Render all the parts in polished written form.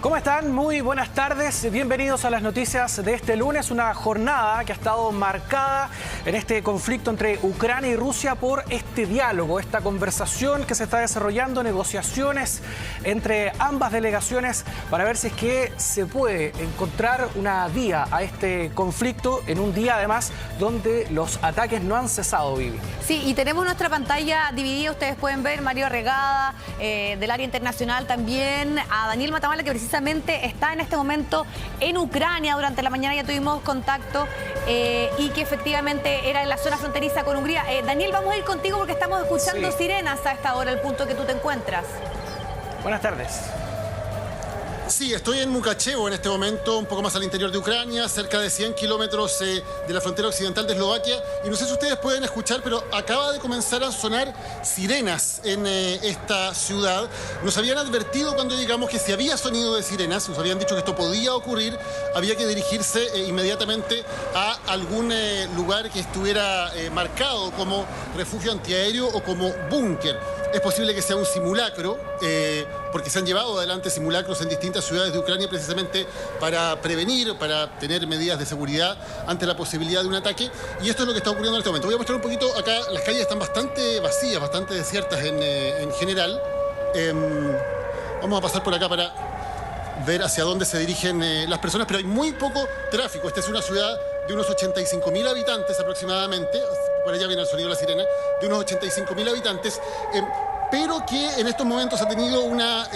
¿Cómo están? Muy buenas tardes. Bienvenidos a las noticias de este lunes. Una jornada que ha estado marcada en este conflicto entre Ucrania y Rusia por este diálogo, esta conversación que se está desarrollando, negociaciones entre ambas delegaciones para ver si es que se puede encontrar una vía a este conflicto en un día además donde los ataques no han cesado, Vivi. Sí, y tenemos nuestra pantalla dividida. Ustedes pueden ver Mario Regada, del área internacional también, a Daniel Matamala, que precisamente está en este momento en Ucrania. Durante la mañana ya tuvimos contacto y que efectivamente era en la zona fronteriza con Hungría. Daniel, vamos a ir contigo porque estamos escuchando sirenas a esta hora, el punto que tú te encuentras. Buenas tardes. Sí, estoy en Mukachevo en este momento, un poco más al interior de Ucrania, cerca de 100 kilómetros de la frontera occidental de Eslovaquia. Y no sé si ustedes pueden escuchar, pero acaba de comenzar a sonar sirenas en esta ciudad. Nos habían advertido cuando llegamos que si había sonido de sirenas, nos habían dicho que esto podía ocurrir, había que dirigirse inmediatamente a algún lugar que estuviera marcado como refugio antiaéreo o como búnker. Es posible que sea un simulacro, porque se han llevado adelante simulacros en distintas ciudades de Ucrania precisamente para prevenir, para tener medidas de seguridad ante la posibilidad de un ataque. Y esto es lo que está ocurriendo en este momento. Voy a mostrar un poquito acá. Las calles están bastante vacías, bastante desiertas en general. Vamos a pasar por acá para ver hacia dónde se dirigen las personas, pero hay muy poco tráfico. Esta es una ciudad de unos 85.000 habitantes aproximadamente. Por allá viene el sonido de la sirena, de unos 85.000 habitantes, pero que en estos momentos ha tenido una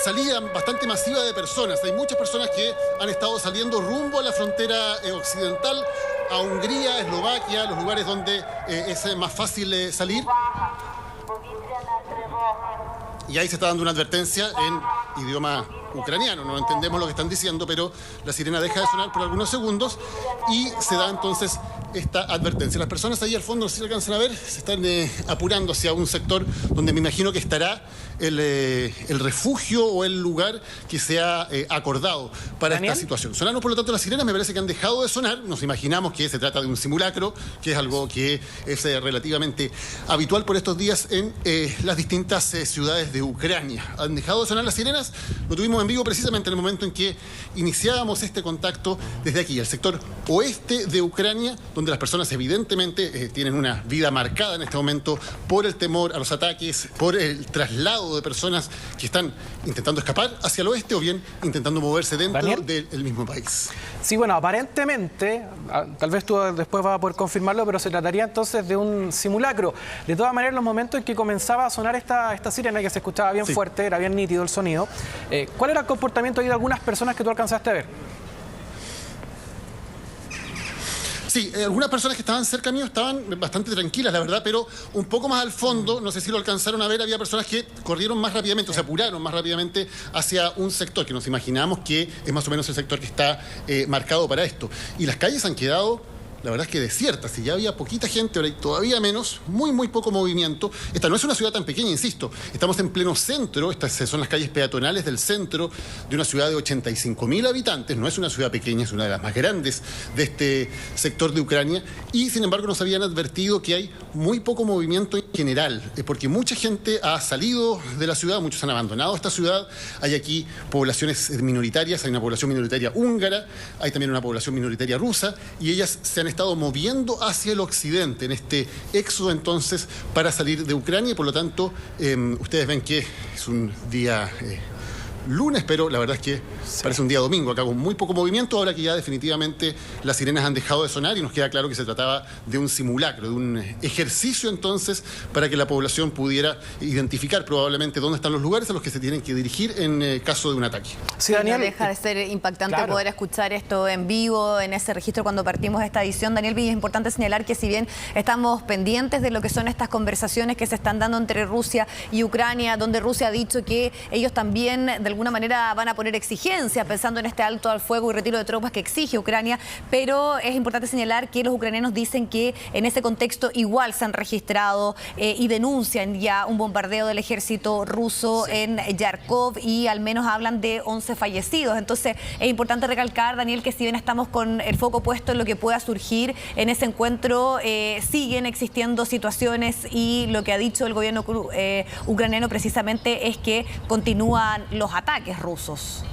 salida bastante masiva de personas. Hay muchas personas que han estado saliendo rumbo a la frontera occidental, a Hungría, Eslovaquia, los lugares donde es más fácil salir. Y ahí se está dando una advertencia en idioma ucraniano. No entendemos lo que están diciendo, pero la sirena deja de sonar por algunos segundos y se da entonces esta advertencia. Las personas ahí al fondo, no sé si alcanzan a ver, se están apurando hacia un sector donde me imagino que estará el refugio o el lugar que se ha acordado para ¿Daniel? Esta situación. Sonaron por lo tanto las sirenas, me parece que han dejado de sonar. Nos imaginamos que se trata de un simulacro, que es algo que es relativamente habitual por estos días en las distintas ciudades de Ucrania. Han dejado de sonar las sirenas, lo tuvimos en vivo precisamente en el momento en que iniciábamos este contacto desde aquí, el sector oeste de Ucrania, donde las personas evidentemente tienen una vida marcada en este momento por el temor a los ataques, por el traslado de personas que están intentando escapar hacia el oeste o bien intentando moverse dentro del mismo país. Sí, bueno, aparentemente, tal vez tú después vas a poder confirmarlo, pero se trataría entonces de un simulacro. De todas maneras, en los momentos en que comenzaba a sonar esta sirena, que se escuchaba bien fuerte, era bien nítido el sonido, ¿cuál era el comportamiento ahí de algunas personas que tú alcanzaste a ver? Sí, algunas personas que estaban cerca mío estaban bastante tranquilas, la verdad, pero un poco más al fondo, no sé si lo alcanzaron a ver, había personas que corrieron más rápidamente, o se apuraron más rápidamente hacia un sector que nos imaginamos que es más o menos el sector que está marcado para esto. Y las calles han quedado, la verdad es que desiertas. Si ya había poquita gente, ahora hay todavía menos, muy poco movimiento. Esta no es una ciudad tan pequeña, insisto. Estamos en pleno centro, estas son las calles peatonales del centro de una ciudad de 85.000 habitantes. No es una ciudad pequeña, es una de las más grandes de este sector de Ucrania. Y sin embargo nos habían advertido que hay muy poco movimiento en general, porque mucha gente ha salido de la ciudad, muchos han abandonado esta ciudad. Hay aquí poblaciones minoritarias, hay una población minoritaria húngara, hay también una población minoritaria rusa, y ellas se han estado moviendo hacia el occidente en este éxodo entonces para salir de Ucrania y por lo tanto ustedes ven que es un día lunes, pero la verdad es que parece un día domingo, acá con muy poco movimiento, ahora que ya definitivamente las sirenas han dejado de sonar y nos queda claro que se trataba de un simulacro, de un ejercicio entonces para que la población pudiera identificar probablemente dónde están los lugares a los que se tienen que dirigir en caso de un ataque. Sí, Daniel. No deja de ser impactante poder escuchar esto en vivo, en ese registro cuando partimos esta edición. Daniel, es importante señalar que si bien estamos pendientes de lo que son estas conversaciones que se están dando entre Rusia y Ucrania, donde Rusia ha dicho que ellos también de alguna manera van a poner exigencias pensando en este alto al fuego y retiro de tropas que exige Ucrania, pero es importante señalar que los ucranianos dicen que en ese contexto igual se han registrado y denuncian ya un bombardeo del ejército ruso en Yarkov y al menos hablan de 11 fallecidos. Entonces es importante recalcar, Daniel, que si bien estamos con el foco puesto en lo que pueda surgir en ese encuentro, siguen existiendo situaciones y lo que ha dicho el gobierno ucraniano precisamente es que continúan los ataques ataques rusos.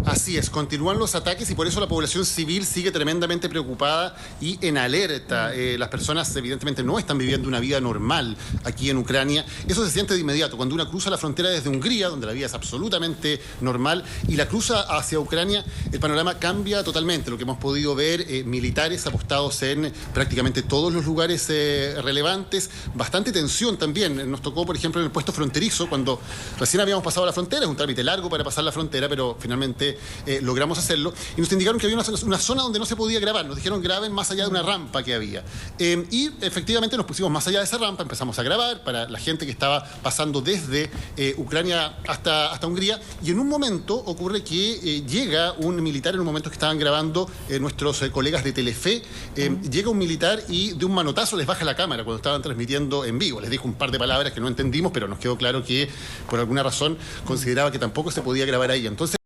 Así es, continúan los ataques y por eso la población civil sigue tremendamente preocupada y en alerta. Las personas evidentemente no están viviendo una vida normal aquí en Ucrania. Eso se siente de inmediato. Cuando uno cruza la frontera desde Hungría, donde la vida es absolutamente normal, y la cruza hacia Ucrania, el panorama cambia totalmente. Lo que hemos podido ver, militares apostados en prácticamente todos los lugares relevantes, bastante tensión también. Nos tocó, por ejemplo, en el puesto fronterizo, cuando recién habíamos pasado la frontera, es un trámite largo para pasar la frontera, pero finalmente logramos hacerlo, y nos indicaron que había una zona donde no se podía grabar. Nos dijeron graben más allá de una rampa que había, y efectivamente nos pusimos más allá de esa rampa, empezamos a grabar para la gente que estaba pasando desde Ucrania hasta Hungría, y en un momento ocurre que llega un militar, en un momento que estaban grabando nuestros colegas de Telefe, llega un militar y de un manotazo les baja la cámara cuando estaban transmitiendo en vivo. Les dijo un par de palabras que no entendimos, pero nos quedó claro que por alguna razón consideraba que tampoco se podía grabar ahí. Entonces,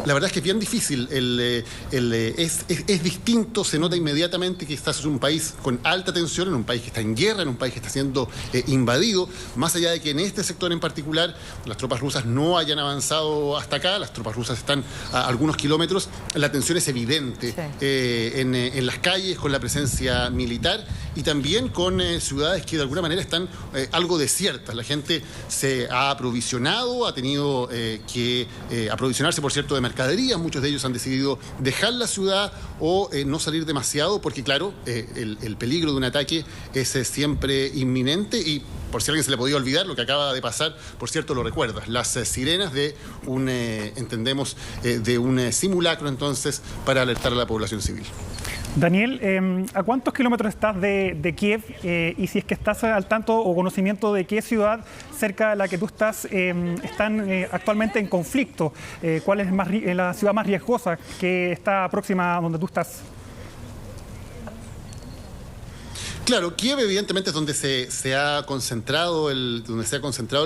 la verdad es que es bien difícil, es distinto, se nota inmediatamente que estás en un país con alta tensión, en un país que está en guerra, en un país que está siendo invadido, más allá de que en este sector en particular las tropas rusas no hayan avanzado hasta acá, las tropas rusas están a algunos kilómetros, la tensión es evidente, sí, en las calles, con la presencia militar y también con ciudades que de alguna manera están algo desiertas. La gente se ha aprovisionado, ha tenido que aprovisionarse, por cierto, de mercadería. Muchos de ellos han decidido dejar la ciudad o no salir demasiado porque, claro, el peligro de un ataque es siempre inminente. Y por si a alguien se le podía olvidar, lo que acaba de pasar, por cierto, lo recuerdas, las sirenas de un, entendemos, de un simulacro, entonces, para alertar a la población civil. Daniel, ¿a cuántos kilómetros estás de Kiev? Y si es que estás al tanto o conocimiento de qué ciudad cerca de la que tú estás están actualmente en conflicto. ¿Cuál es la ciudad más riesgosa que está próxima a donde tú estás? Claro, Kiev evidentemente es donde se ha concentrado el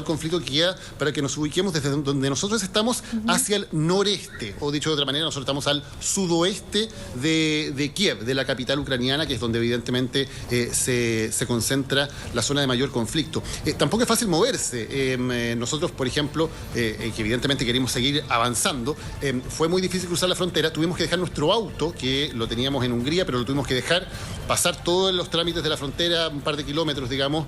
conflicto. Kiev, para que nos ubiquemos desde donde nosotros estamos, hacia el noreste, o dicho de otra manera, nosotros estamos al sudoeste de Kiev, de la capital ucraniana, que es donde evidentemente se concentra la zona de mayor conflicto. Tampoco es fácil moverse. Nosotros, por ejemplo, que evidentemente queremos seguir avanzando, fue muy difícil cruzar la frontera. Tuvimos que dejar nuestro auto, que lo teníamos en Hungría, pero lo tuvimos que dejar, pasar todos los trámites de la frontera, un par de kilómetros, digamos,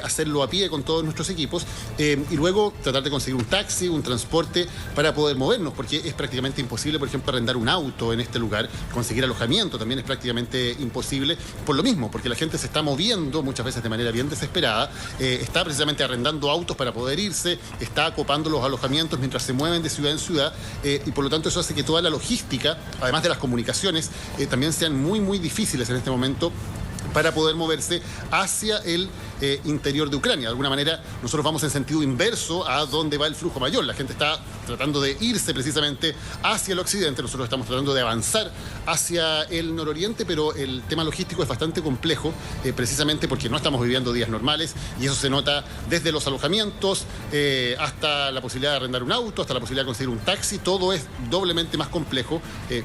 hacerlo a pie con todos nuestros equipos, y luego tratar de conseguir un taxi, un transporte para poder movernos, porque es prácticamente imposible, por ejemplo, arrendar un auto en este lugar. Conseguir alojamiento también es prácticamente imposible, por lo mismo, porque la gente se está moviendo muchas veces de manera bien desesperada, está precisamente arrendando autos para poder irse, está acopando los alojamientos mientras se mueven de ciudad en ciudad, y por lo tanto eso hace que toda la logística, además de las comunicaciones, también sean muy, muy difíciles en este momento para poder moverse hacia el interior de Ucrania. De alguna manera, nosotros vamos en sentido inverso a donde va el flujo mayor. La gente está tratando de irse precisamente hacia el occidente, nosotros estamos tratando de avanzar hacia el nororiente, pero el tema logístico es bastante complejo, precisamente porque no estamos viviendo días normales, y eso se nota desde los alojamientos hasta la posibilidad de arrendar un auto, hasta la posibilidad de conseguir un taxi. Todo es doblemente más complejo,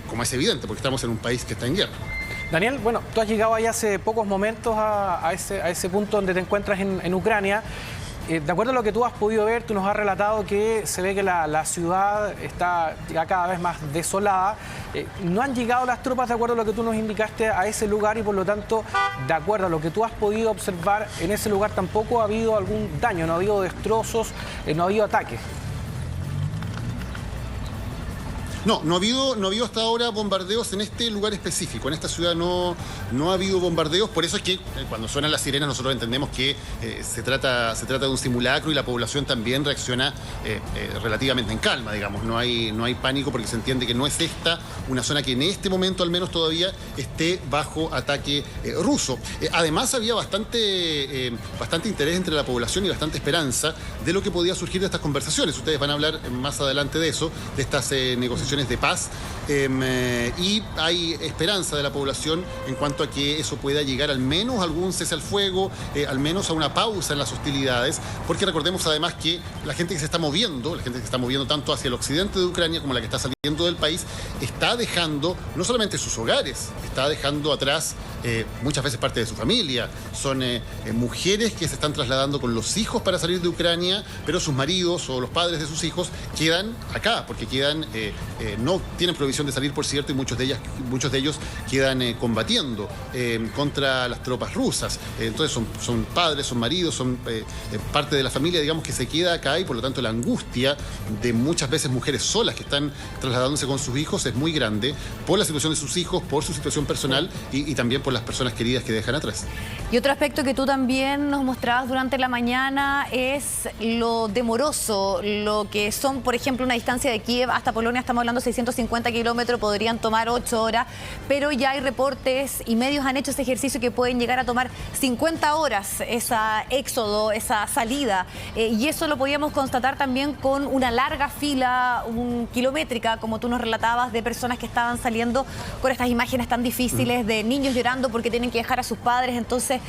como es evidente, porque estamos en un país que está en guerra. Daniel, bueno, tú has llegado ahí hace pocos momentos a ese punto donde te encuentras en Ucrania. De acuerdo a lo que tú has podido ver, tú nos has relatado que se ve que la ciudad está ya cada vez más desolada. No han llegado las tropas, de acuerdo a lo que tú nos indicaste, a ese lugar, y por lo tanto, de acuerdo a lo que tú has podido observar, en ese lugar tampoco ha habido algún daño, no ha habido destrozos, no ha habido ataques. No ha habido hasta ahora bombardeos en este lugar específico. En esta ciudad no ha habido bombardeos. Por eso es que cuando suenan las sirenas nosotros entendemos que se trata de un simulacro, y la población también reacciona relativamente en calma, digamos. No hay pánico, porque se entiende que no es esta una zona que en este momento al menos todavía esté bajo ataque ruso. Además había bastante interés entre la población y bastante esperanza de lo que podía surgir de estas conversaciones. Ustedes van a hablar más adelante de eso, de estas negociaciones de paz, y hay esperanza de la población en cuanto a que eso pueda llegar al menos a algún cese al fuego, al menos a una pausa en las hostilidades, porque recordemos además que la gente que se está moviendo, tanto hacia el occidente de Ucrania como la que está saliendo del país, está dejando no solamente sus hogares, está dejando atrás muchas veces parte de su familia, son mujeres que se están trasladando con los hijos para salir de Ucrania, pero sus maridos o los padres de sus hijos quedan acá, porque no tienen provisión de salir, por cierto, y muchos de ellos quedan combatiendo contra las tropas rusas. Entonces son padres, son maridos, son parte de la familia, digamos, que se queda acá, y por lo tanto la angustia de muchas veces mujeres solas que están trasladándose con sus hijos es muy grande por la situación de sus hijos, por su situación personal y también por las personas queridas que dejan atrás. Y otro aspecto que tú también nos mostrabas durante la mañana es lo demoroso, lo que son, por ejemplo, una distancia de Kiev hasta Polonia, estamos hablando de 650 kilómetros, podrían tomar 8 horas, pero ya hay reportes y medios han hecho ese ejercicio que pueden llegar a tomar 50 horas esa éxodo, esa salida, y eso lo podíamos constatar también con una larga fila kilométrica, como tú nos relatabas, de personas que estaban saliendo con estas imágenes tan difíciles de niños llorando porque tienen que dejar a sus padres. Entonces,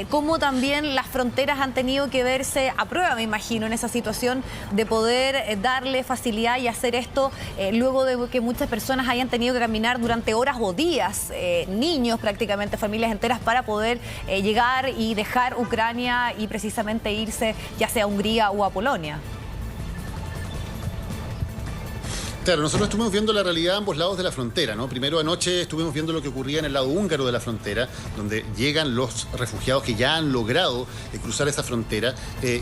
cómo también las fronteras han tenido que verse a prueba, me imagino, en esa situación de poder darle facilidad y hacer esto luego de que muchas personas hayan tenido que caminar durante horas o días, niños prácticamente, familias enteras, para poder llegar y dejar Ucrania y precisamente irse ya sea a Hungría o a Polonia. Claro, nosotros estuvimos viendo la realidad a ambos lados de la frontera, ¿no? Primero anoche estuvimos viendo lo que ocurría en el lado húngaro de la frontera, donde llegan los refugiados que ya han logrado cruzar esa frontera.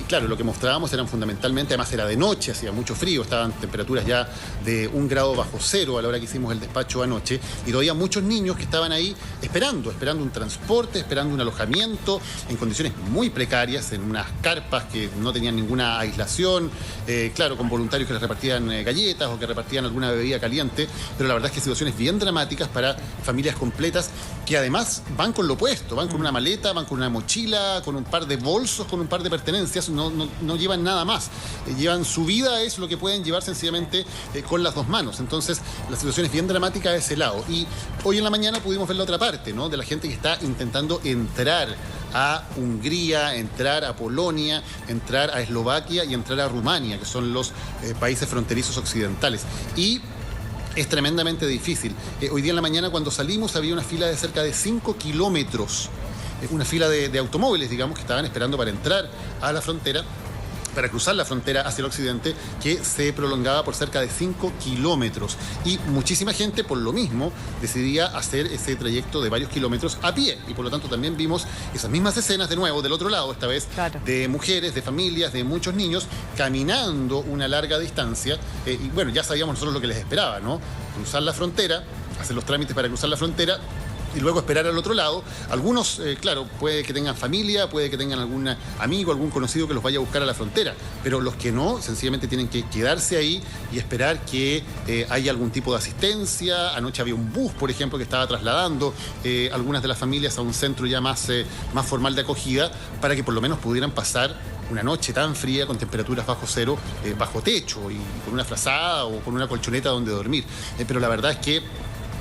Claro, lo que mostrábamos eran fundamentalmente, además era de noche, hacía mucho frío, estaban temperaturas ya de 1 grado bajo cero a la hora que hicimos el despacho anoche, y todavía muchos niños que estaban ahí esperando un transporte, esperando un alojamiento, en condiciones muy precarias, en unas carpas que no tenían ninguna aislación, claro, con voluntarios que les repartían galletas o que repartían alguna bebida caliente, pero la verdad es que situaciones bien dramáticas para familias completas que además van con lo opuesto, van con una maleta, van con una mochila, con un par de bolsos, con un par de pertenencias, no llevan nada más, llevan su vida, es lo que pueden llevar sencillamente con las dos manos. Entonces la situación es bien dramática de ese lado, y hoy en la mañana pudimos ver la otra parte, ¿no? De la gente que está intentando entrar a Hungría, entrar a Polonia, entrar a Eslovaquia y entrar a Rumania, que son los países fronterizos occidentales. Y es tremendamente difícil. Hoy día en la mañana, cuando salimos, había una fila de cerca de 5 kilómetros, una fila de automóviles, digamos, que estaban esperando para entrar a la frontera, para cruzar la frontera hacia el occidente, que se prolongaba por cerca de 5 kilómetros. Y muchísima gente, por lo mismo, decidía hacer ese trayecto de varios kilómetros a pie. Y por lo tanto también vimos esas mismas escenas de nuevo, del otro lado, esta vez, claro, de mujeres, de familias, de muchos niños, caminando una larga distancia. Y bueno, ya sabíamos nosotros lo que les esperaba, ¿no? Cruzar la frontera, hacer los trámites para cruzar la frontera, y luego esperar al otro lado. Algunos, claro, puede que tengan familia, puede que tengan algún amigo, algún conocido que los vaya a buscar a la frontera, pero los que no, sencillamente tienen que quedarse ahí y esperar que haya algún tipo de asistencia. Anoche había un bus, por ejemplo, que estaba trasladando algunas de las familias a un centro ya más formal de acogida, para que por lo menos pudieran pasar una noche tan fría, con temperaturas bajo cero, bajo techo y con una frazada o con una colchoneta donde dormir. Pero la verdad es que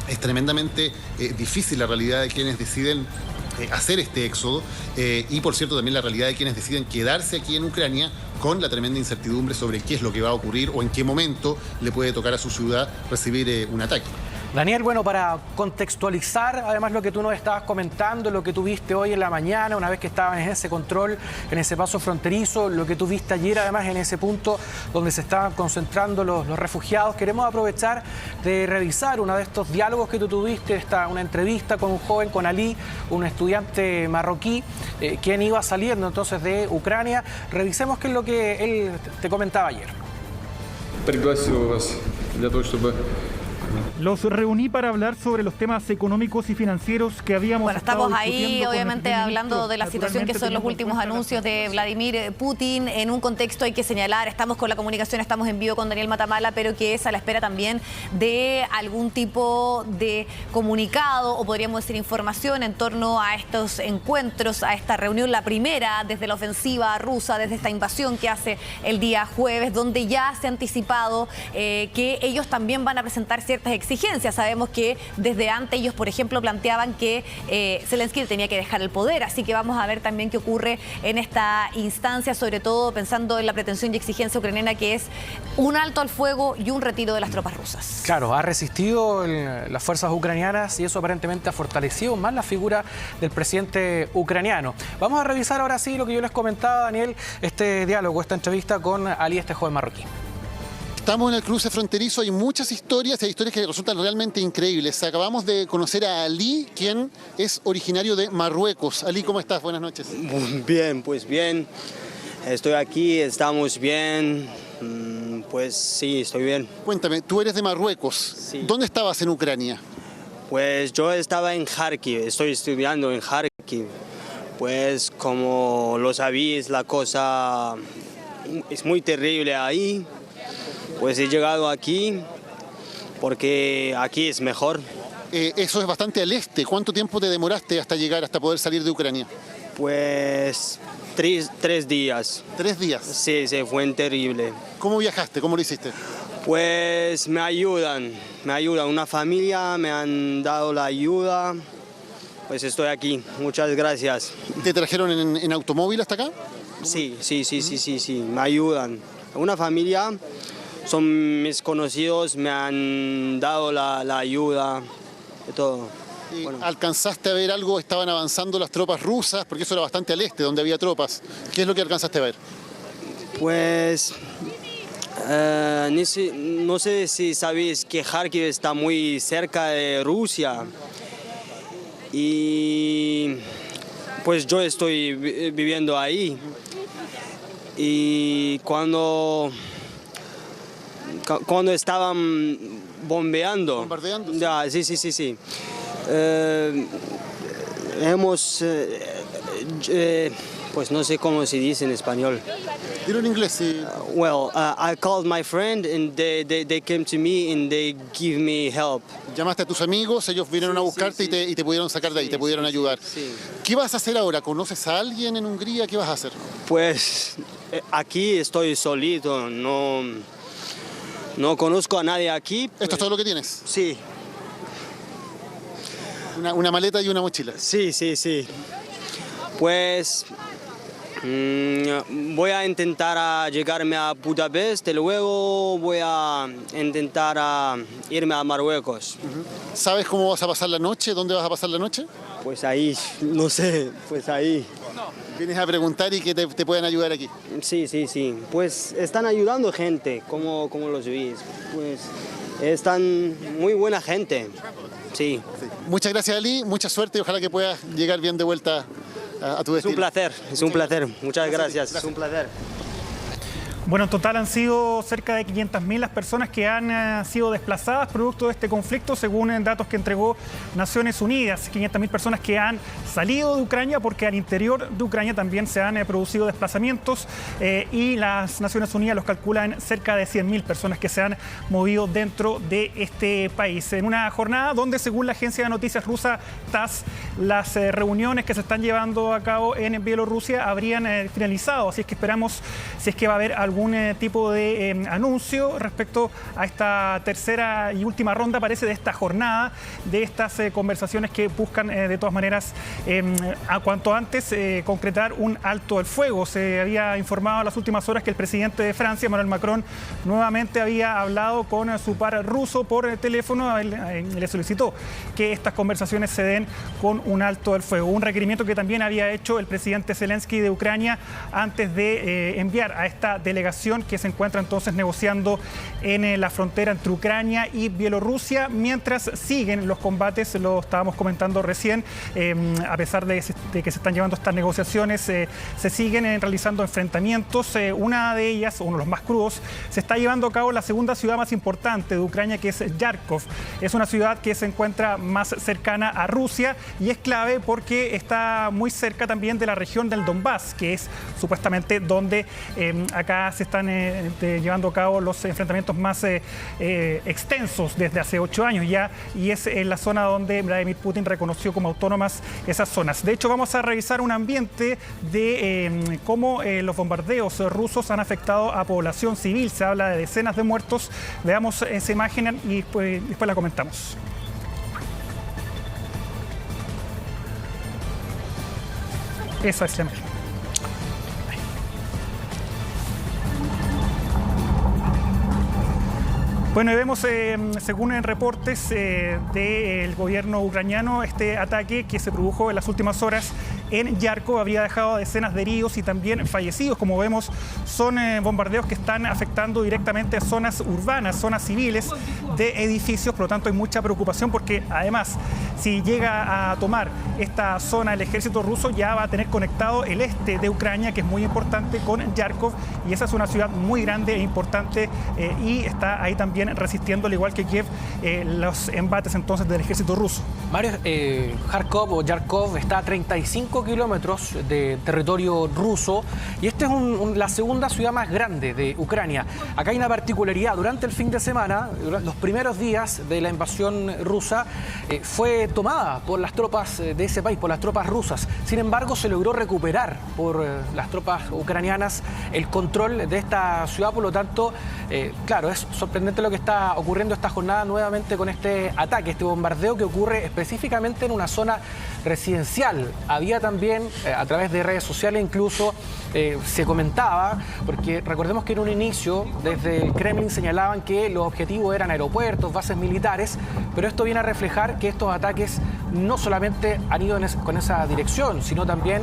es tremendamente difícil la realidad de quienes deciden hacer este éxodo, y por cierto también la realidad de quienes deciden quedarse aquí en Ucrania, con la tremenda incertidumbre sobre qué es lo que va a ocurrir o en qué momento le puede tocar a su ciudad recibir un ataque. Daniel, bueno, para contextualizar además lo que tú nos estabas comentando, lo que tú viste hoy en la mañana, una vez que estabas en ese control, en ese paso fronterizo, lo que tú viste ayer además en ese punto donde se estaban concentrando los refugiados, queremos aprovechar de revisar uno de estos diálogos que tú tuviste, una entrevista con un joven, con Ali, un estudiante marroquí, quien iba saliendo entonces de Ucrania. Revisemos qué es lo que él te comentaba ayer. Los reuní para hablar sobre los temas económicos y financieros que habíamos estamos ahí, obviamente, hablando de la situación que son los últimos anuncios de Vladimir Putin. En un contexto, hay que señalar, estamos con la comunicación, estamos en vivo con Daniel Matamala, pero que es a la espera también de algún tipo de comunicado, o podríamos decir información, en torno a estos encuentros, a esta reunión, la primera desde la ofensiva rusa, desde esta invasión que hace el día jueves, donde ya se ha anticipado que ellos también van a presentar ciertas ciertas exigencias. Sabemos que desde antes ellos, por ejemplo, planteaban que Zelensky tenía que dejar el poder, así que vamos a ver también qué ocurre en esta instancia, sobre todo pensando en la pretensión y exigencia ucraniana, que es un alto al fuego y un retiro de las tropas rusas. Claro, ha resistido las fuerzas ucranianas y eso aparentemente ha fortalecido más la figura del presidente ucraniano. Vamos a revisar ahora sí lo que yo les comentaba, Daniel, este diálogo, esta entrevista con Ali, este joven marroquí. Estamos en el cruce fronterizo, hay muchas historias y hay historias que resultan realmente increíbles. Acabamos de conocer a Ali, quien es originario de Marruecos. Ali, ¿cómo estás? Buenas noches. Bien, pues bien. Estoy aquí, estamos bien. Pues sí, estoy bien. Cuéntame, tú eres de Marruecos. Sí. ¿Dónde estabas en Ucrania? Pues yo estaba en Kharkiv, estoy estudiando en Kharkiv. Pues como lo sabéis, la cosa es muy terrible ahí. Pues he llegado aquí porque aquí es mejor. Eso es bastante al este. ¿Cuánto tiempo te demoraste hasta llegar, hasta poder salir de Ucrania? Pues tres días. 3 días. Sí, fue terrible. ¿Cómo viajaste? ¿Cómo lo hiciste? Pues me ayudan, una familia me han dado la ayuda, pues estoy aquí, muchas gracias. ¿Te trajeron en automóvil hasta acá? Sí, me ayudan. Una familia, son mis conocidos, me han dado la ayuda, de todo. Bueno. ¿Alcanzaste a ver algo? ¿Estaban avanzando las tropas rusas? Porque eso era bastante al este, donde había tropas. ¿Qué es lo que alcanzaste a ver? Pues no sé si sabéis que Kharkiv está muy cerca de Rusia y pues yo estoy viviendo ahí y cuando estaban bombeando, ya, sí. Pues no sé cómo se dice en español. Dilo en inglés, sí. I called my friend and they came to me and they give me help. Llamaste a tus amigos, ellos vinieron a buscarte y te pudieron sacar de ahí, te pudieron ayudar. Sí. ¿Qué vas a hacer ahora? ¿Conoces a alguien en Hungría? ¿Qué vas a hacer? Pues aquí estoy solito, no conozco a nadie aquí. Pues, ¿Esto es todo lo que tienes? Sí. Una maleta y una mochila. Sí. Pues voy a intentar llegarme a Budapest y luego voy a intentar irme a Marruecos. ¿Sabes cómo vas a pasar la noche? ¿Dónde vas a pasar la noche? Pues ahí, no sé, pues ahí. Vienes a preguntar y que te puedan ayudar aquí. Sí. Pues están ayudando gente, como los veis. Pues están muy buena gente. Sí. Muchas gracias, Ali. Mucha suerte y ojalá que puedas llegar bien de vuelta a tu destino. Es un placer. Muchas gracias. Es un placer. Bueno, en total han sido cerca de 500.000 las personas que han sido desplazadas producto de este conflicto, según datos que entregó Naciones Unidas. 500.000 personas que han salido de Ucrania porque al interior de Ucrania también se han producido desplazamientos y las Naciones Unidas los calculan cerca de 100.000 personas que se han movido dentro de este país. En una jornada donde, según la agencia de noticias rusa TASS, las reuniones que se están llevando a cabo en Bielorrusia habrían finalizado. Así es que esperamos si es que va a haber algún tipo de anuncio respecto a esta tercera y última ronda, parece, de esta jornada, de estas conversaciones que buscan de todas maneras a cuanto antes concretar un alto el fuego. Se había informado en las últimas horas que el presidente de Francia, Emmanuel Macron, nuevamente había hablado con su par ruso por teléfono. Le solicitó que estas conversaciones se den con un alto el fuego, un requerimiento que también había hecho el presidente Zelensky de Ucrania antes de enviar a esta delegación que se encuentra entonces negociando en la frontera entre Ucrania y Bielorrusia, mientras siguen los combates. Lo estábamos comentando recién, a pesar de que se están llevando estas negociaciones, se siguen realizando enfrentamientos. Una de ellas, uno de los más crudos, se está llevando a cabo en la segunda ciudad más importante de Ucrania, que es Kharkov. Es una ciudad que se encuentra más cercana a Rusia y es clave porque está muy cerca también de la región del Donbass, que es supuestamente donde acá se están llevando a cabo los enfrentamientos más extensos desde hace 8 años ya, y es en la zona donde Vladimir Putin reconoció como autónomas esas zonas. De hecho, vamos a revisar un ambiente de cómo los bombardeos rusos han afectado a población civil. Se habla de decenas de muertos. Veamos esa imagen y después la comentamos. Esa es la imagen. Bueno, y vemos, según en reportes del gobierno ucraniano, este ataque que se produjo en las últimas horas en Yarkov habría dejado decenas de heridos y también fallecidos. Como vemos, son bombardeos que están afectando directamente a zonas urbanas, zonas civiles de edificios. Por lo tanto, hay mucha preocupación porque, además, si llega a tomar esta zona el ejército ruso, ya va a tener conectado el este de Ucrania, que es muy importante, con Yarkov. Y esa es una ciudad muy grande e importante y está ahí también resistiendo, al igual que Kiev, los embates entonces del ejército ruso. Mario, Kharkov o Yarkov está a 35 kilómetros de territorio ruso y esta es la segunda ciudad más grande de Ucrania. Acá hay una particularidad. Durante el fin de semana, los primeros días de la invasión rusa, fue tomada por las tropas de ese país, por las tropas rusas. Sin embargo, se logró recuperar por las tropas ucranianas el control de esta ciudad. Por lo tanto, claro, es sorprendente lo que está ocurriendo esta jornada nuevamente con este ataque, este bombardeo que ocurre específicamente en una zona residencial. Había también, a través de redes sociales incluso, se comentaba, porque recordemos que en un inicio, desde el Kremlin señalaban que los objetivos eran aeropuertos, bases militares, pero esto viene a reflejar que estos ataques no solamente han ido con esa dirección, sino también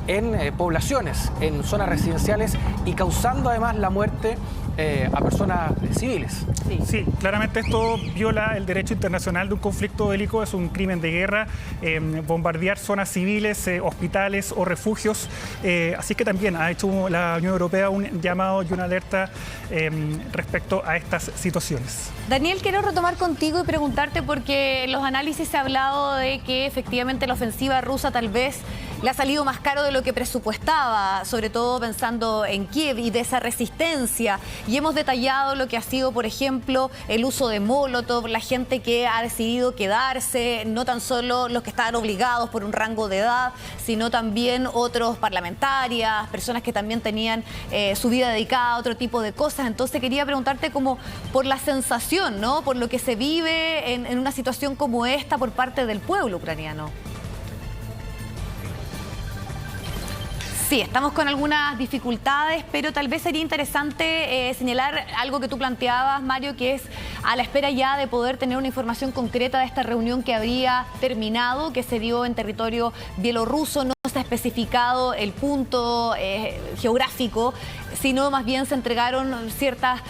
en poblaciones, en zonas residenciales y causando además la muerte a personas civiles. Sí, claramente esto viola el derecho internacional de un conflicto bélico, es un crimen de guerra, bombardear zonas civiles, hospitales o refugios. Así que también ha hecho la Unión Europea un llamado y una alerta respecto a estas situaciones. Daniel, quiero retomar contigo y preguntarte, porque en los análisis se ha hablado de que efectivamente la ofensiva rusa tal vez le ha salido más caro de lo que presupuestaba, sobre todo pensando en Kiev y de esa resistencia. Y hemos detallado lo que ha sido, por ejemplo, el uso de Molotov, la gente que ha decidido quedarse, no tan solo los que estaban obligados por un rango de edad, sino también otros parlamentarias, personas que también tenían su vida dedicada a otro tipo de cosas. Entonces quería preguntarte como por la sensación, ¿no?, por lo que se vive en una situación como esta por parte del pueblo ucraniano. Sí, estamos con algunas dificultades, pero tal vez sería interesante señalar algo que tú planteabas, Mario, que es a la espera ya de poder tener una información concreta de esta reunión que habría terminado, que se dio en territorio bielorruso. No se ha especificado el punto geográfico, sino más bien se entregaron ciertas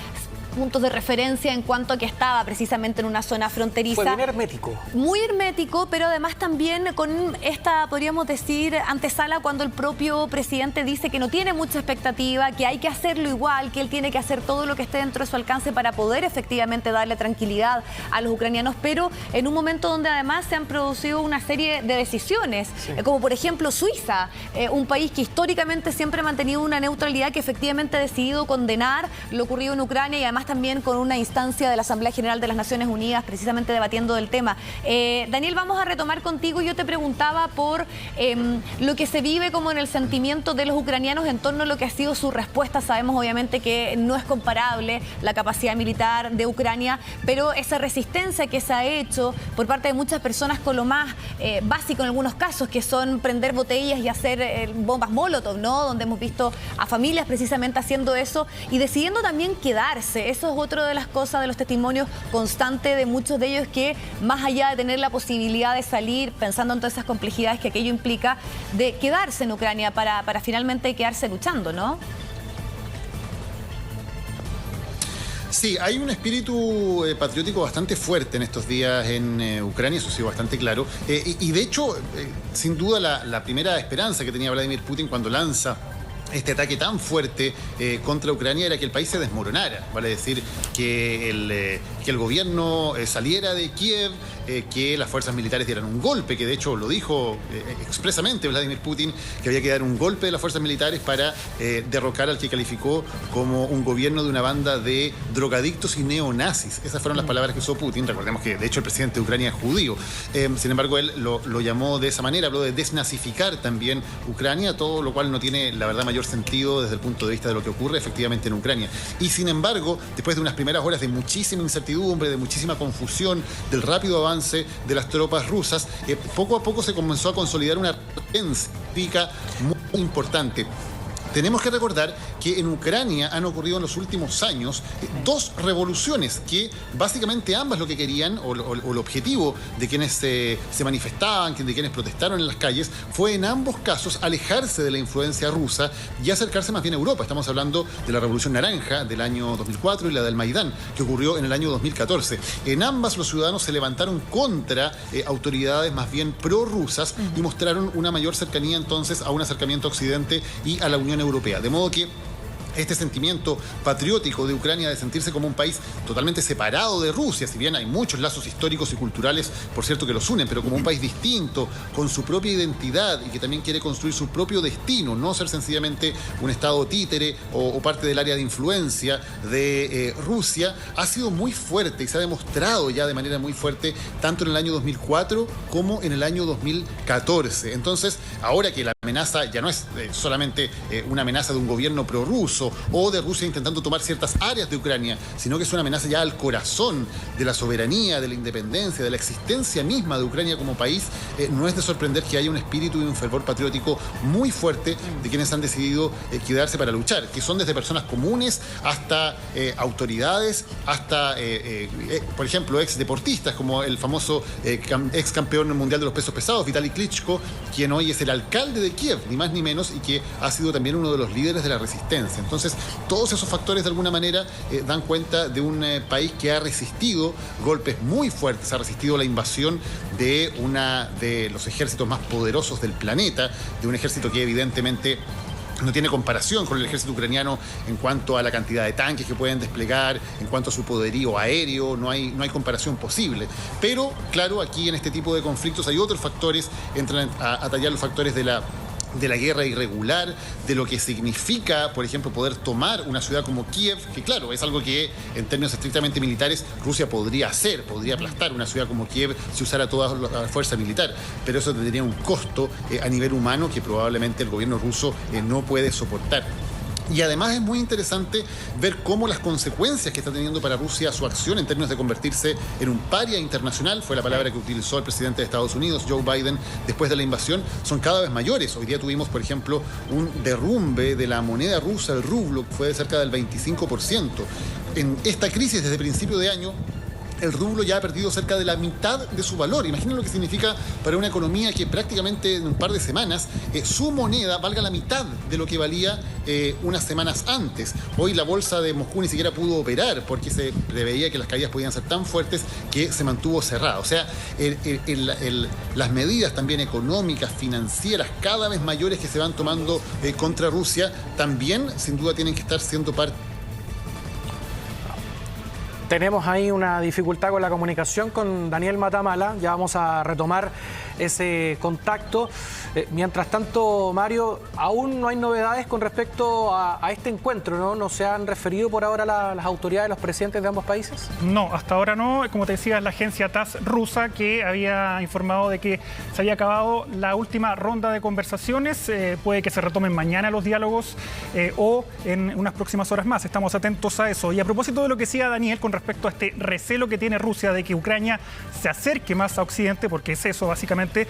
puntos de referencia en cuanto a que estaba precisamente en una zona fronteriza. Fue bien hermético. Muy hermético, pero además también con esta, podríamos decir, antesala cuando el propio presidente dice que no tiene mucha expectativa, que hay que hacerlo igual, que él tiene que hacer todo lo que esté dentro de su alcance para poder efectivamente darle tranquilidad a los ucranianos, pero en un momento donde además se han producido una serie de decisiones, como por ejemplo Suiza, un país que históricamente siempre ha mantenido una neutralidad, que efectivamente ha decidido condenar lo ocurrido en Ucrania y además también con una instancia de la Asamblea General de las Naciones Unidas precisamente debatiendo del tema. Daniel, vamos a retomar contigo. Yo te preguntaba por lo que se vive como en el sentimiento de los ucranianos en torno a lo que ha sido su respuesta. Sabemos obviamente que no es comparable la capacidad militar de Ucrania, pero esa resistencia que se ha hecho por parte de muchas personas con lo más básico en algunos casos, que son prender botellas y hacer bombas Molotov, ¿no?, donde hemos visto a familias precisamente haciendo eso y decidiendo también quedarse. Eso es otra de las cosas, de los testimonios constantes de muchos de ellos, que más allá de tener la posibilidad de salir, pensando en todas esas complejidades que aquello implica, de quedarse en Ucrania para finalmente quedarse luchando, ¿no? Sí, hay un espíritu patriótico bastante fuerte en estos días en Ucrania, eso sí, bastante claro. Y de hecho, sin duda, la primera esperanza que tenía Vladimir Putin cuando lanza este ataque tan fuerte contra Ucrania era que el país se desmoronara, vale decir que el gobierno saliera de Kiev, que las fuerzas militares dieran un golpe, que de hecho lo dijo expresamente Vladimir Putin, que había que dar un golpe de las fuerzas militares para derrocar al que calificó como un gobierno de una banda de drogadictos y neonazis. Esas fueron las palabras que usó Putin. Recordemos que de hecho el presidente de Ucrania es judío. Sin embargo, él lo llamó de esa manera, habló de desnazificar también Ucrania, todo lo cual no tiene, la verdad, mayor sentido desde el punto de vista de lo que ocurre efectivamente en Ucrania. Y sin embargo, después de unas primeras horas de muchísima incertidumbre, de muchísima confusión, del rápido avance de las tropas rusas, poco a poco se comenzó a consolidar una resistencia muy importante. Tenemos que recordar que en Ucrania han ocurrido en los últimos años dos revoluciones que básicamente ambas lo que querían, o el objetivo de quienes se manifestaban, de quienes protestaron en las calles, fue en ambos casos alejarse de la influencia rusa y acercarse más bien a Europa. Estamos hablando de la Revolución Naranja del año 2004 y la del Maidán, que ocurrió en el año 2014. En ambas los ciudadanos se levantaron contra autoridades más bien prorrusas y mostraron una mayor cercanía entonces a un acercamiento a Occidente y a la Unión Europea. De modo que este sentimiento patriótico de Ucrania de sentirse como un país totalmente separado de Rusia, si bien hay muchos lazos históricos y culturales, por cierto, que los unen, pero como un país distinto, con su propia identidad y que también quiere construir su propio destino, no ser sencillamente un estado títere o parte del área de influencia de Rusia, ha sido muy fuerte y se ha demostrado ya de manera muy fuerte tanto en el año 2004 como en el año 2014. Entonces, ahora que la amenaza ya no es solamente una amenaza de un gobierno prorruso o de Rusia intentando tomar ciertas áreas de Ucrania, sino que es una amenaza ya al corazón de la soberanía, de la independencia, de la existencia misma de Ucrania como país, no es de sorprender que haya un espíritu y un fervor patriótico muy fuerte de quienes han decidido quedarse para luchar, que son desde personas comunes hasta autoridades, hasta, por ejemplo, ex deportistas como el famoso ex campeón mundial de los pesos pesados, Vitaly Klitschko, quien hoy es el alcalde de Kiev, ni más ni menos, y que ha sido también uno de los líderes de la resistencia. Entonces, todos esos factores de alguna manera dan cuenta de un país que ha resistido golpes muy fuertes, ha resistido la invasión de uno de los ejércitos más poderosos del planeta, de un ejército que evidentemente no tiene comparación con el ejército ucraniano en cuanto a la cantidad de tanques que pueden desplegar, en cuanto a su poderío aéreo, no hay comparación posible. Pero, claro, aquí en este tipo de conflictos hay otros factores, entran a tallar los factores de la guerra irregular, de lo que significa, por ejemplo, poder tomar una ciudad como Kiev, que claro, es algo que en términos estrictamente militares Rusia podría hacer, podría aplastar una ciudad como Kiev si usara toda la fuerza militar, pero eso tendría un costo a nivel humano que probablemente el gobierno ruso no puede soportar. Y además es muy interesante ver cómo las consecuencias que está teniendo para Rusia su acción en términos de convertirse en un paria internacional, fue la palabra que utilizó el presidente de Estados Unidos, Joe Biden, después de la invasión, son cada vez mayores. Hoy día tuvimos, por ejemplo, un derrumbe de la moneda rusa, el rublo, que fue de cerca del 25%. En esta crisis desde principio de año, el rublo ya ha perdido cerca de la mitad de su valor. Imaginen lo que significa para una economía que prácticamente en un par de semanas su moneda valga la mitad de lo que valía unas semanas antes. Hoy la bolsa de Moscú ni siquiera pudo operar porque se preveía que las caídas podían ser tan fuertes que se mantuvo cerrada. O sea, las medidas también económicas, financieras, cada vez mayores que se van tomando contra Rusia, también sin duda tienen que estar siendo parte. Tenemos ahí una dificultad con la comunicación con Daniel Matamala, ya vamos a retomar ese contacto. Mientras tanto, Mario, aún no hay novedades con respecto a este encuentro, ¿no? ¿No se han referido por ahora las autoridades, los presidentes de ambos países? No, hasta ahora no. Como te decía, la agencia TASS rusa que había informado de que se había acabado la última ronda de conversaciones. Puede que se retomen mañana los diálogos o en unas próximas horas más. Estamos atentos a eso. Y a propósito de lo que decía Daniel con respecto a este recelo que tiene Rusia de que Ucrania se acerque más a Occidente, porque es eso básicamente,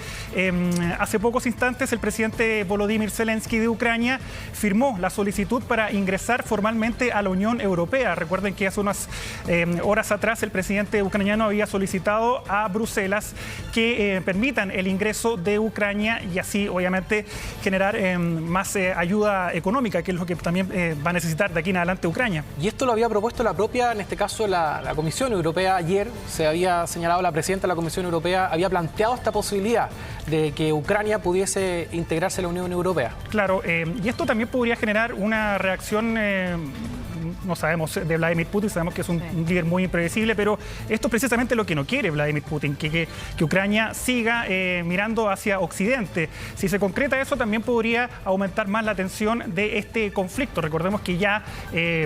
hace pocos instantes el presidente Volodymyr Zelensky de Ucrania firmó la solicitud para ingresar formalmente a la Unión Europea. Recuerden que hace unas horas atrás el presidente ucraniano había solicitado a Bruselas que permitan el ingreso de Ucrania y así obviamente generar más ayuda económica, que es lo que también va a necesitar de aquí en adelante Ucrania. Y esto lo había propuesto la propia, en este caso, la Comisión Europea ayer, se había señalado, la presidenta de la Comisión Europea había planteado esta posibilidad de que Ucrania pudiese integrarse a la Unión Europea. Claro, y esto también podría generar una reacción, no sabemos, de Vladimir Putin, sabemos que es un líder muy impredecible, pero esto es precisamente lo que no quiere Vladimir Putin, que Ucrania siga mirando hacia Occidente. Si se concreta eso, también podría aumentar más la tensión de este conflicto. Recordemos que ya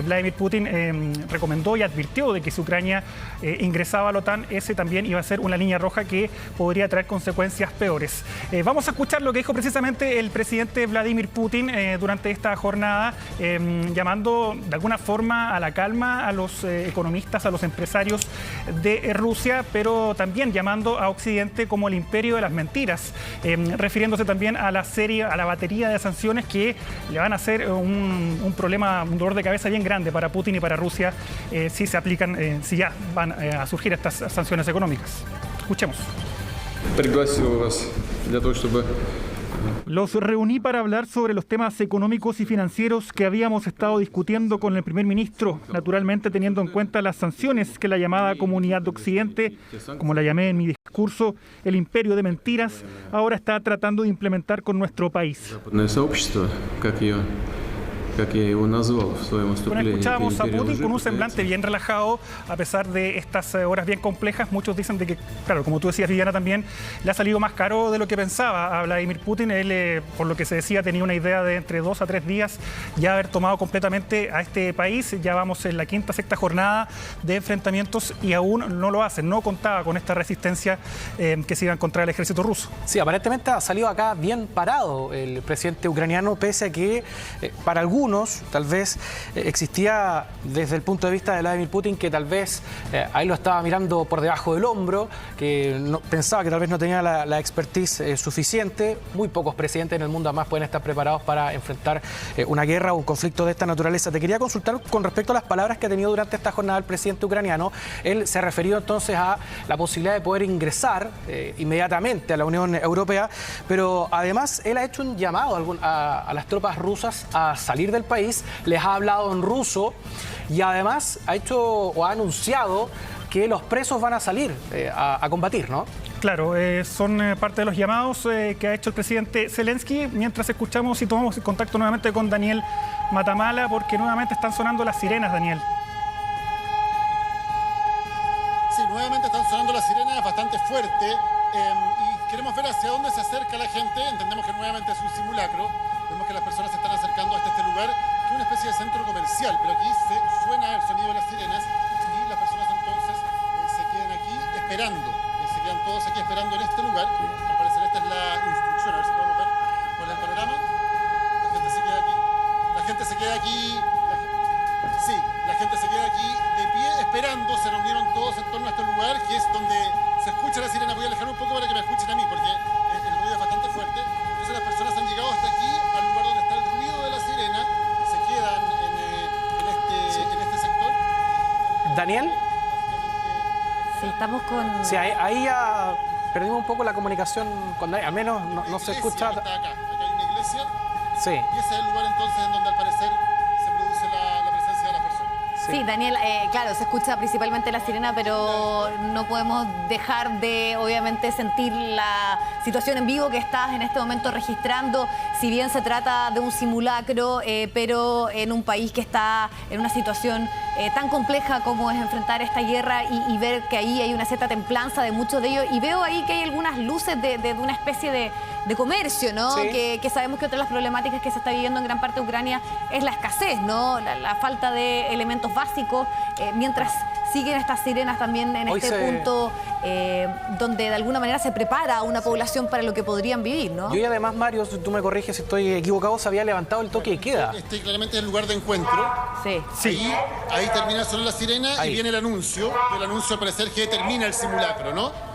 Vladimir Putin recomendó y advirtió de que si Ucrania ingresaba a la OTAN, ese también iba a ser una línea roja que podría traer consecuencias peores. Vamos a escuchar lo que dijo precisamente el presidente Vladimir Putin durante esta jornada, llamando de alguna forma a la calma a los economistas, a los empresarios de Rusia, pero también llamando a Occidente como el imperio de las mentiras, refiriéndose también a la batería de sanciones que le van a hacer un problema, un dolor de cabeza bien grande para Putin y para Rusia si se aplican, si ya van a surgir estas sanciones económicas. Escuchemos. Los reuní para hablar sobre los temas económicos y financieros que habíamos estado discutiendo con el primer ministro, naturalmente teniendo en cuenta las sanciones que la llamada Comunidad de Occidente, como la llamé en mi discurso, el imperio de mentiras, ahora está tratando de implementar con nuestro país. Bueno, escuchábamos a Putin con un semblante bien relajado, a pesar de estas horas bien complejas. Muchos dicen de que, claro, como tú decías, Viviana, también le ha salido más caro de lo que pensaba a Vladimir Putin. Él, por lo que se decía, tenía una idea de entre 2 a 3 días ya haber tomado completamente a este país. Ya vamos en la quinta, sexta jornada de enfrentamientos y aún no lo hacen. No contaba con esta resistencia que se iba a encontrar el ejército ruso. Sí, aparentemente ha salido acá bien parado el presidente ucraniano, pese a que para algunos tal vez existía desde el punto de vista de Vladimir Putin que tal vez ahí lo estaba mirando por debajo del hombro, que pensaba que tal vez no tenía la expertise suficiente. Muy pocos presidentes en el mundo además pueden estar preparados para enfrentar una guerra o un conflicto de esta naturaleza. Te quería consultar con respecto a las palabras que ha tenido durante esta jornada el presidente ucraniano. Él se ha referido entonces a la posibilidad de poder ingresar inmediatamente a la Unión Europea, pero además él ha hecho un llamado a las tropas rusas a salir del país, les ha hablado en ruso y además ha anunciado que los presos van a salir a combatir, ¿no? Claro, son parte de los llamados que ha hecho el presidente Zelensky, mientras escuchamos y tomamos contacto nuevamente con Daniel Matamala, porque nuevamente están sonando las sirenas, Daniel. Sí, nuevamente están sonando las sirenas bastante fuerte y queremos ver hacia dónde se acerca la gente. Entendemos que nuevamente es un simulacro. Vemos que las personas se están acercando hasta este lugar, que es una especie de centro comercial, pero aquí suena el sonido de las sirenas y las personas entonces se quedan aquí esperando, se quedan todos aquí esperando en este lugar. Al parecer esta es la instrucción, a ver si podemos ver cuál es el panorama. La gente se queda aquí, la gente se queda aquí, la gente se queda aquí de pie esperando. Se reunieron todos en torno a este lugar, que es donde se escucha la sirena. Voy a alejar un poco para que me escuchen a mí, porque el ruido es bastante fuerte. Entonces las personas han llegado hasta aquí, al lugar donde está el ruido de la sirena, se quedan en este sector. Daniel. Sí, estamos con... Sí, ahí ya perdimos un poco la comunicación con Daniel, al menos no se escucha. Está acá hay una iglesia. Sí. Y ese es el lugar entonces en donde al parecer se produce la presencia de las personas. Sí, Daniel, claro, se escucha principalmente la sirena, pero no podemos dejar de, obviamente, sentir la situación en vivo que estás en este momento registrando. Si bien se trata de un simulacro, pero en un país que está en una situación tan compleja como es enfrentar esta guerra y ver que ahí hay una cierta templanza de muchos de ellos. Y veo ahí que hay algunas luces de una especie de comercio, ¿no? Sí. Que sabemos que otra de las problemáticas que se está viviendo en gran parte de Ucrania es la escasez, ¿no? La falta de elementos básicos, mientras siguen estas sirenas también en punto donde de alguna manera se prepara a una población para lo que podrían vivir, ¿no? Yo y además, Mario, si tú me corriges si estoy equivocado, se había levantado el toque de queda. Este claramente es el lugar de encuentro. Sí. Ahí termina solo la sirena y viene el anuncio. Y el anuncio al parecer que termina el simulacro, ¿no?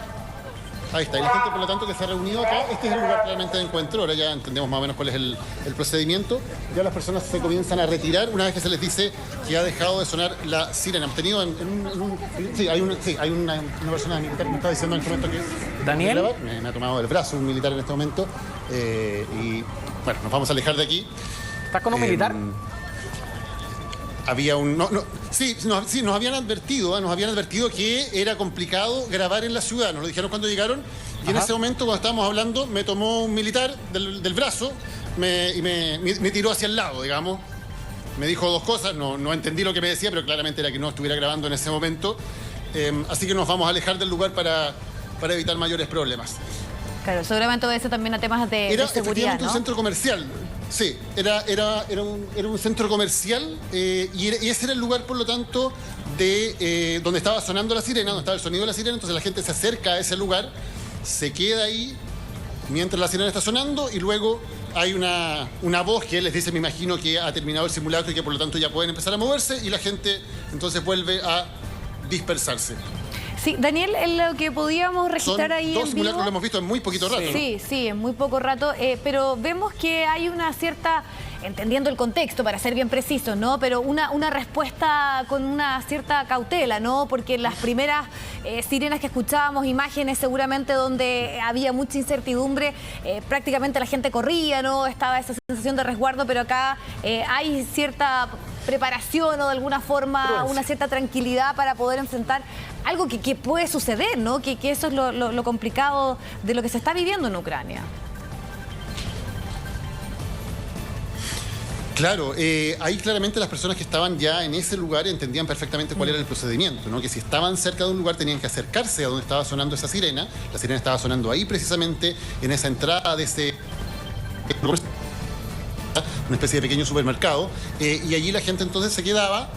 Ahí está, y la gente por lo tanto que se ha reunido acá, este es el lugar claramente de encuentro. Ahora ya entendemos más o menos cuál es el procedimiento. Ya las personas se comienzan a retirar una vez que se les dice que ha dejado de sonar la sirena. Hemos tenido hay una persona militar que me está diciendo en este momento que... ¿Daniel? Me ha tomado el brazo un militar en este momento. Y bueno, nos vamos a alejar de aquí. ¿Estás con un militar? había un... sí, nos habían advertido que era complicado grabar en la ciudad, nos lo dijeron cuando llegaron, y en ese momento, cuando estábamos hablando, me tomó un militar del brazo y me tiró hacia el lado, digamos. Me dijo dos cosas, no entendí lo que me decía, pero claramente era que no estuviera grabando en ese momento. Así que nos vamos a alejar del lugar para evitar mayores problemas. Claro, seguramente obedece también a temas de seguridad, efectivamente, ¿no? Un centro comercial. Sí, era un centro comercial y ese era el lugar, por lo tanto, de donde estaba sonando la sirena, donde estaba el sonido de la sirena. Entonces la gente se acerca a ese lugar, se queda ahí mientras la sirena está sonando y luego hay una voz que les dice, me imagino, que ha terminado el simulacro y que por lo tanto ya pueden empezar a moverse y la gente entonces vuelve a dispersarse. Sí, Daniel, lo que podíamos registrar ahí en vivo... Dos simulacros lo hemos visto en muy poquito rato. Sí, en muy poco rato, pero vemos que hay una cierta, entendiendo el contexto, para ser bien precisos, ¿no? Pero una respuesta con una cierta cautela, ¿no? Porque las primeras sirenas que escuchábamos, imágenes seguramente donde había mucha incertidumbre, prácticamente la gente corría, ¿no? Estaba esa sensación de resguardo, pero acá hay cierta preparación o de alguna forma una cierta tranquilidad para poder enfrentar algo que puede suceder, ¿no? Que eso es lo complicado de lo que se está viviendo en Ucrania. Claro, ahí claramente las personas que estaban ya en ese lugar entendían perfectamente cuál era el procedimiento, ¿no? Que si estaban cerca de un lugar tenían que acercarse a donde estaba sonando esa sirena. La sirena estaba sonando ahí precisamente, en esa entrada de ese... una especie de pequeño supermercado, y allí la gente entonces se quedaba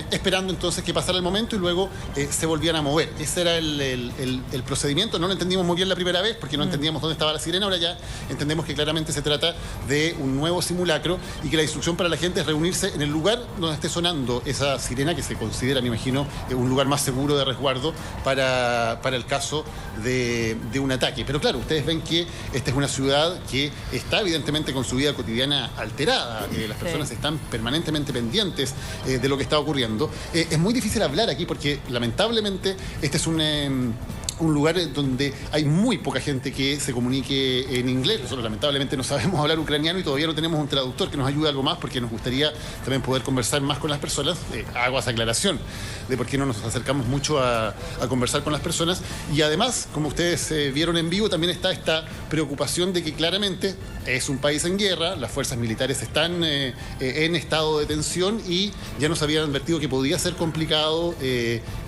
esperando entonces que pasara el momento y luego se volvían a mover. Ese era el procedimiento. No lo entendimos muy bien la primera vez porque no entendíamos dónde estaba la sirena. Ahora ya entendemos que claramente se trata de un nuevo simulacro y que la instrucción para la gente es reunirse en el lugar donde esté sonando esa sirena, que se considera, me imagino, un lugar más seguro de resguardo para el caso de un ataque. Pero claro, ustedes ven que esta es una ciudad que está evidentemente con su vida cotidiana alterada. Las personas están permanentemente pendientes de lo que está ocurriendo. Es muy difícil hablar aquí porque lamentablemente este es un lugar donde hay muy poca gente que se comunique en inglés. Nosotros lamentablemente no sabemos hablar ucraniano y todavía no tenemos un traductor que nos ayude algo más porque nos gustaría también poder conversar más con las personas. Hago esa aclaración de por qué no nos acercamos mucho a conversar con las personas. Y además, como ustedes vieron en vivo, también está esta preocupación de que claramente es un país en guerra, las fuerzas militares están en estado de tensión y ya nos habían advertido que podía ser complicado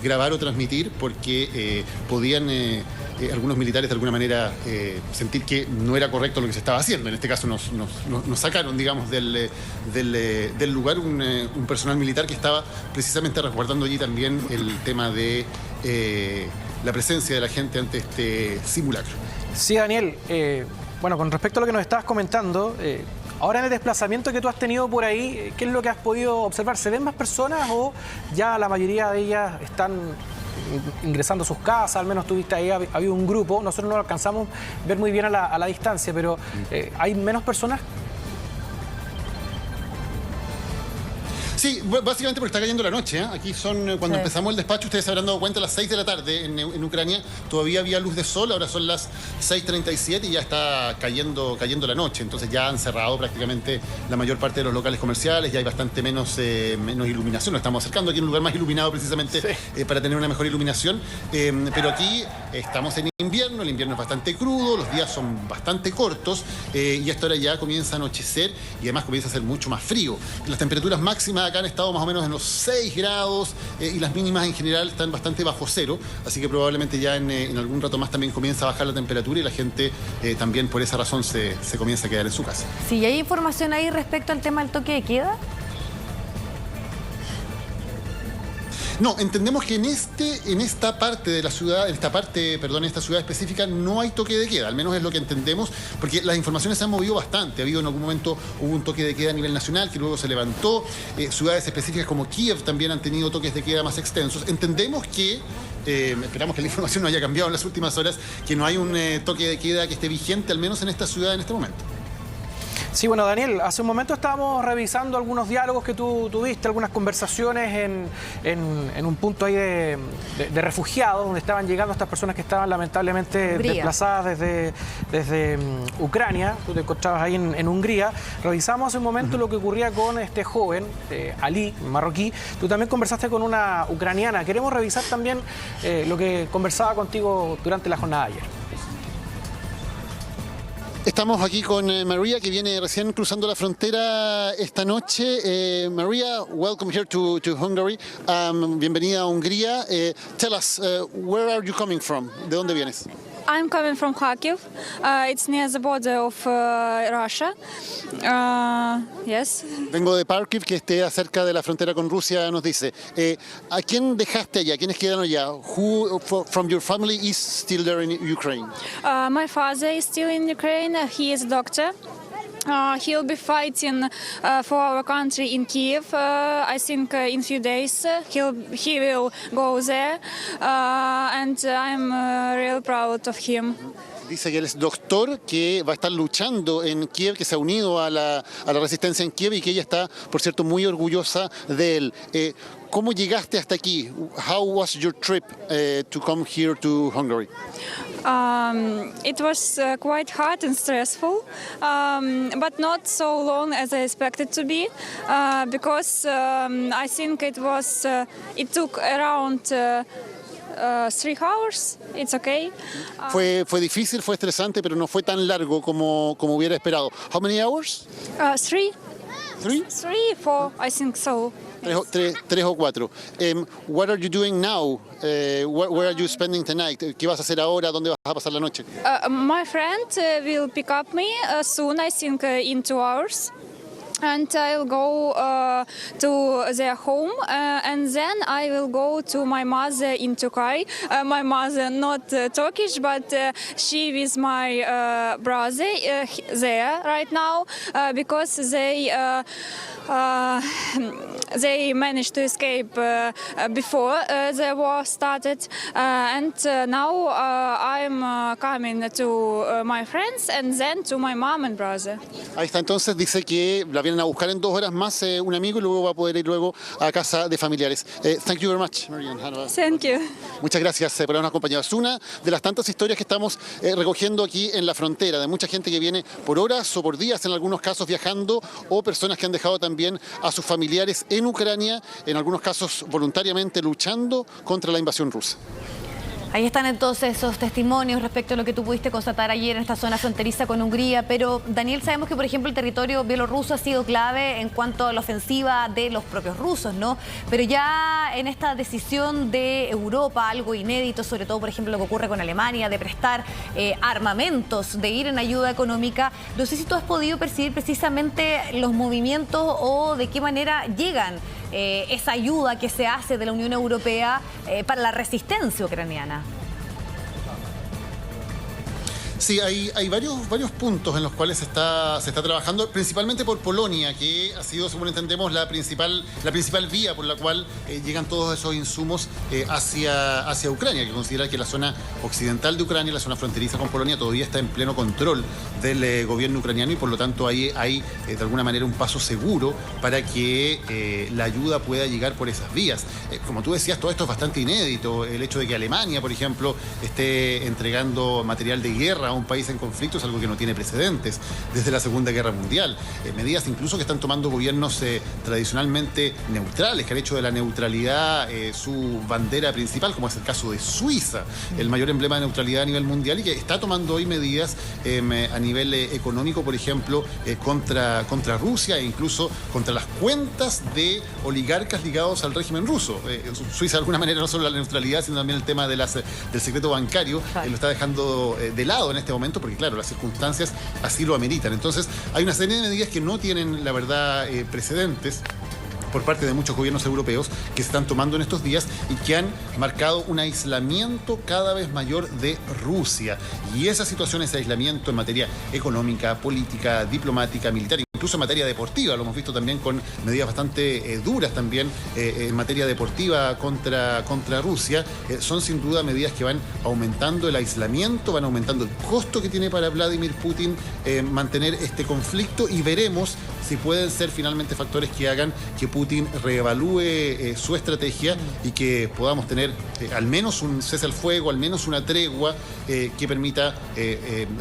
grabar o transmitir porque podían algunos militares de alguna manera sentir que no era correcto lo que se estaba haciendo. En este caso nos sacaron, digamos, del lugar un personal militar que estaba precisamente resguardando allí también el tema de la presencia de la gente ante este simulacro. Sí, Daniel, bueno, con respecto a lo que nos estabas comentando, ahora en el desplazamiento que tú has tenido por ahí, ¿qué es lo que has podido observar? ¿Se ven más personas o ya la mayoría de ellas están ingresando a sus casas? Al menos tuviste ahí, había un grupo, nosotros no lo alcanzamos a ver muy bien a la distancia, pero ¿hay menos personas? Sí, básicamente porque está cayendo la noche, ¿eh? Aquí cuando empezamos el despacho, ustedes se habrán dado cuenta, a las 6 de la tarde en Ucrania todavía había luz de sol, ahora son las 6:37 y ya está cayendo la noche. Entonces ya han cerrado prácticamente la mayor parte de los locales comerciales, ya hay bastante menos iluminación. Nos estamos acercando aquí a un lugar más iluminado precisamente para tener una mejor iluminación. Pero aquí estamos en invierno, el invierno es bastante crudo, los días son bastante cortos y hasta ahora ya comienza a anochecer y además comienza a ser mucho más frío. Las temperaturas máximas acá han estado más o menos en los 6 grados y las mínimas en general están bastante bajo cero, así que probablemente ya en algún rato más también comienza a bajar la temperatura y la gente también por esa razón se comienza a quedar en su casa. Sí, ¿hay información ahí respecto al tema del toque de queda? No, entendemos que en esta parte de la ciudad, en esta ciudad específica no hay toque de queda, al menos es lo que entendemos, porque las informaciones se han movido bastante. En algún momento hubo un toque de queda a nivel nacional que luego se levantó. Ciudades específicas como Kiev también han tenido toques de queda más extensos. Entendemos que, esperamos que la información no haya cambiado en las últimas horas, que no hay un toque de queda que esté vigente, al menos en esta ciudad en este momento. Sí, bueno, Daniel, hace un momento estábamos revisando algunos diálogos que tú tuviste, algunas conversaciones en un punto ahí de refugiados, donde estaban llegando estas personas que estaban lamentablemente desplazadas desde Ucrania. Tú te encontrabas ahí en Hungría. Revisamos hace un momento lo que ocurría con este joven, Ali, marroquí. Tú también conversaste con una ucraniana. Queremos revisar también lo que conversaba contigo durante la jornada de ayer. Estamos aquí con María, que viene recién cruzando la frontera esta noche. María, welcome here to Hungary. Bienvenida a Hungría. Tell us, where are you coming from? ¿De dónde vienes? I'm coming from Kharkiv. It's near the border of Russia. Yes. Vengo de Kharkiv, que esté cerca de la frontera con Rusia, nos dice. ¿A quién dejaste allá? ¿Quiénes quedaron allá? Who from your family is still there in Ukraine? My father is still in Ukraine. He is a doctor. He'll be fighting for our country in Kiev. I think in a few days he will go there, and I'm real proud of him. Dice que él es doctor, que va a estar luchando en Kiev, que se ha unido a la resistencia en Kiev y que ella está, por cierto, muy orgullosa de él. ¿Cómo llegaste hasta aquí? How was your trip to come here to Hungary? It was quite hard and stressful, but not so long as I expected to be, because I think it took around 3 hours. It's okay. Fue difícil, fue estresante, pero no fue tan largo como hubiera esperado. How many hours? 3. 3? 3, 4, I think so. Tres o cuatro. What are you doing now? Where are you spending tonight? ¿Qué vas a hacer ahora? ¿Dónde vas a pasar la noche? My friend will pick up me soon, I think in 2 hours. And I'll go to their home, and then I will go to my mother in Turkey. My mother not Turkish, but she with my brother there right now, because they managed to escape before the war started, and now I'm coming to my friends and then to my mom and brother. Ahí está, entonces dice que la vienen a buscar en 2 horas más un amigo y luego va a poder ir luego a casa de familiares. Thank you very much, Marian. Thank you. Muchas gracias por habernos acompañado. Es una de las tantas historias que estamos recogiendo aquí en la frontera, de mucha gente que viene por horas o por días, en algunos casos viajando, o personas que han dejado también a sus familiares en Ucrania, en algunos casos voluntariamente luchando contra la invasión rusa. Ahí están entonces esos testimonios respecto a lo que tú pudiste constatar ayer en esta zona fronteriza con Hungría. Pero, Daniel, sabemos que, por ejemplo, el territorio bielorruso ha sido clave en cuanto a la ofensiva de los propios rusos, ¿no? Pero ya en esta decisión de Europa, algo inédito, sobre todo, por ejemplo, lo que ocurre con Alemania, de prestar armamentos, de ir en ayuda económica, no sé si tú has podido percibir precisamente los movimientos o de qué manera llegan esa ayuda que se hace de la Unión Europea para la resistencia ucraniana. Sí, hay varios puntos en los cuales se está trabajando, principalmente por Polonia, que ha sido, según entendemos, la principal vía por la cual llegan todos esos insumos hacia Ucrania, que considera que la zona occidental de Ucrania, la zona fronteriza con Polonia, todavía está en pleno control del gobierno ucraniano y por lo tanto hay de alguna manera un paso seguro para que la ayuda pueda llegar por esas vías. Como tú decías, todo esto es bastante inédito. El hecho de que Alemania, por ejemplo, esté entregando material de guerra a un país en conflicto es algo que no tiene precedentes desde la Segunda Guerra Mundial. Medidas incluso que están tomando gobiernos tradicionalmente neutrales, que han hecho de la neutralidad su bandera principal, como es el caso de Suiza, el mayor emblema de neutralidad a nivel mundial, y que está tomando hoy medidas a nivel económico, por ejemplo, contra Rusia e incluso contra las cuentas de oligarcas ligados al régimen ruso. Suiza, de alguna manera, no solo la neutralidad, sino también el tema del secreto bancario, lo está dejando de lado en este momento, porque claro, las circunstancias así lo ameritan. Entonces hay una serie de medidas que no tienen, la verdad, precedentes por parte de muchos gobiernos europeos que se están tomando en estos días y que han marcado un aislamiento cada vez mayor de Rusia. Y esa situación, ese aislamiento en materia económica, política, diplomática, militar, incluso en materia deportiva, lo hemos visto también con medidas bastante duras también en materia deportiva contra Rusia. Son sin duda medidas que van aumentando el aislamiento, van aumentando el costo que tiene para Vladimir Putin mantener este conflicto, y veremos si pueden ser finalmente factores que hagan que Putin reevalúe su estrategia y que podamos tener al menos un cese al fuego, al menos una tregua que permita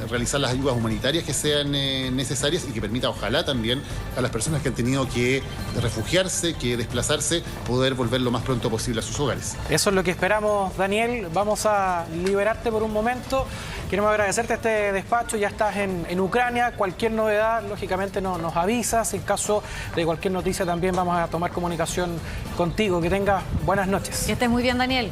realizar las ayudas humanitarias que sean necesarias, y que permita, ojalá, también a las personas que han tenido que refugiarse, que desplazarse, poder volver lo más pronto posible a sus hogares. Eso es lo que esperamos, Daniel. Vamos a liberarte por un momento. Queremos agradecerte este despacho. Ya estás en Ucrania. Cualquier novedad, lógicamente, nos avisas. En caso de cualquier noticia, también vamos a tomar comunicación contigo. Que tengas buenas noches. Que estés muy bien, Daniel.